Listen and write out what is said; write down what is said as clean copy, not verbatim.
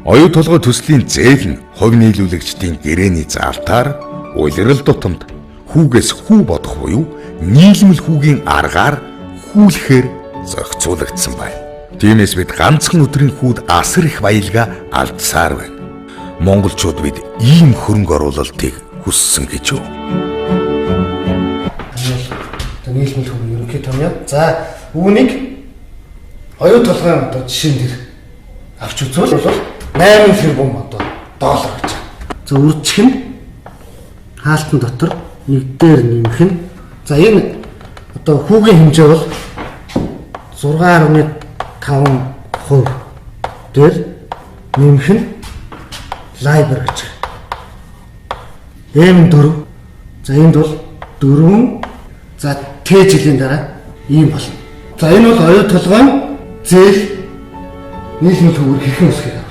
Оюу толгой төслийн зээл нь хувь нийлүүлэгчдийн гэрээний заалтаар улирал тутамд хүүгээс хүү бодох буюу нийлмэл хүүгийн аргаар хүүлэхээр зохицуулагдсан байна. Тиймээс бид ганцхан өдрийн хүүд асар их баялгаа алдсаар байна. Монголчууд бид ийм хөрөнгө оруулалтыг хүссэн гэж юу? Нийлмэл хүү ерөнхий том юм. За үүнийг оюу толгойн одоо жишээн дээр авч үзвэл 8 тэрбум одоо доллар гэж байна. За үржих нь хаалтан дотор нэг дээр нэмэх нь за энэ одоо хүүгийн хэмжээ бол 6.5% дээр нэмэх нь лайбер гэж байна. M4 за энд бол 4 за Т жилийн дараа ийм болно. За энэ бол оюу толгойн зээл нийлмэл хүүгээр хэрхэн үсгэх